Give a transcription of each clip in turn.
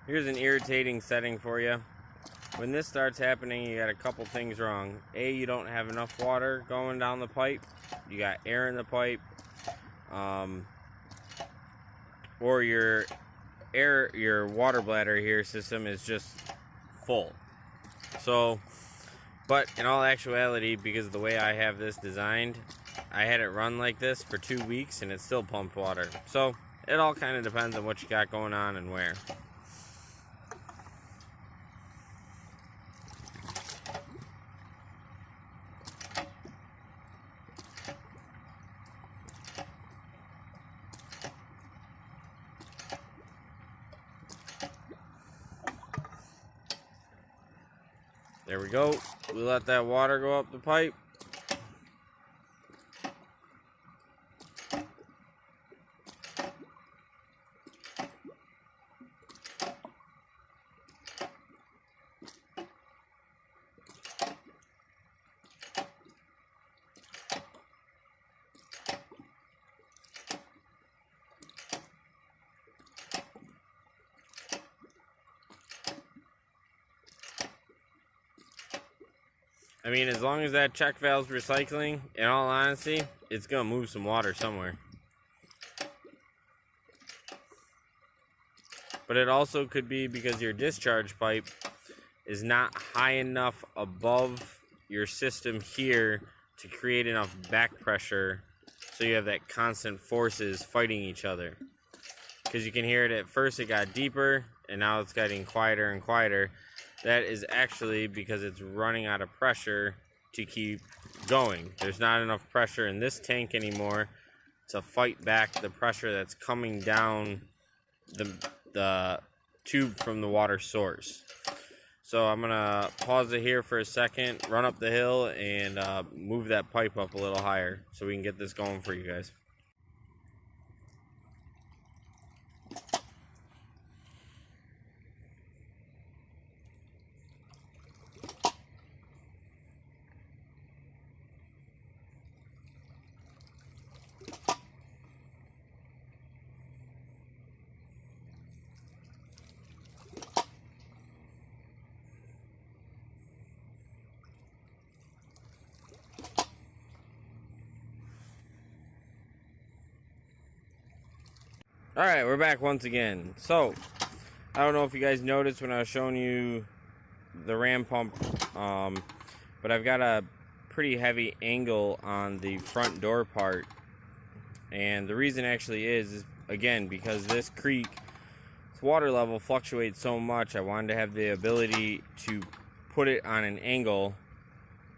Here's an irritating setting for you. When this starts happening, you got a couple things wrong. A, you don't have enough water going down the pipe. You got air in the pipe. Or your water bladder here system is just full. So, but in all actuality, because of the way I have this designed, I had it run like this for 2 weeks and it still pumped water. So it all kind of depends on what you got going on and where. There we go. We let that water go up the pipe. I mean, as long as that check valve's recycling, in all honesty, it's going to move some water somewhere. But it also could be because your discharge pipe is not high enough above your system here to create enough back pressure so you have that constant forces fighting each other. Because you can hear it at first, it got deeper, and now it's getting quieter and quieter. That is actually because it's running out of pressure to keep going. There's not enough pressure in this tank anymore to fight back the pressure that's coming down the tube from the water source. So I'm gonna pause it here for a second, run up the hill, and move that pipe up a little higher so we can get this going for you guys. Alright, we're back once again. So, I don't know if you guys noticed when I was showing you the ram pump, but I've got a pretty heavy angle on the front door part. And the reason actually is again, because this creek's water level fluctuates so much, I wanted to have the ability to put it on an angle,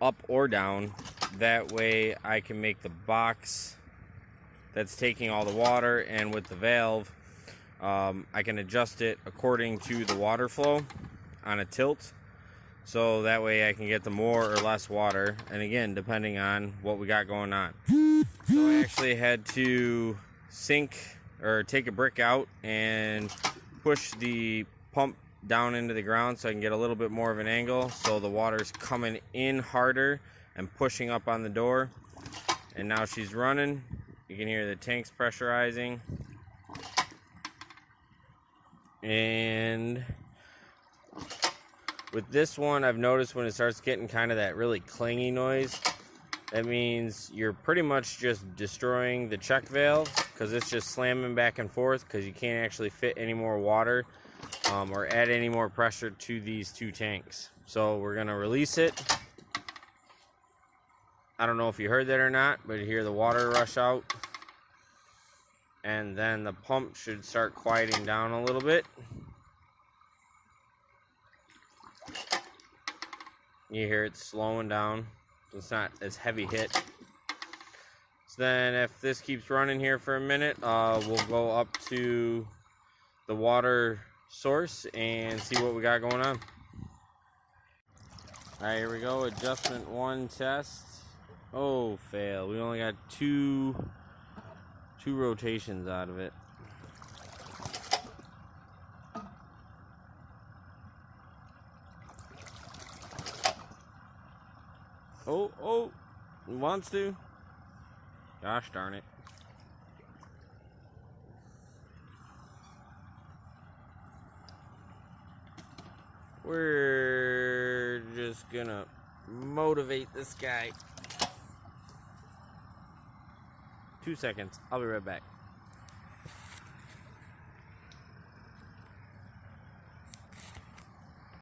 up or down. That way I can make the box that's taking all the water, and with the valve I can adjust it according to the water flow on a tilt, so that way I can get the more or less water, and again depending on what we got going on. So I actually had to sink or take a brick out and push the pump down into the ground so I can get a little bit more of an angle, so the water's coming in harder and pushing up on the door. And now she's running. You can hear the tanks pressurizing. And with this one, I've noticed when it starts getting kind of that really clingy noise, that means you're pretty much just destroying the check valve, because it's just slamming back and forth because you can't actually fit any more water or add any more pressure to these two tanks. So we're going to release it. I don't know if you heard that or not, but you hear the water rush out. And then the pump should start quieting down a little bit. You hear it slowing down. It's not as heavy hit. So then if this keeps running here for a minute, we'll go up to the water source and see what we got going on. Alright, here we go. Adjustment 1 test. Oh, fail. We only got two rotations out of it. Oh, it wants to. Gosh darn it. We're just gonna motivate this guy. 2 seconds. I'll be right back.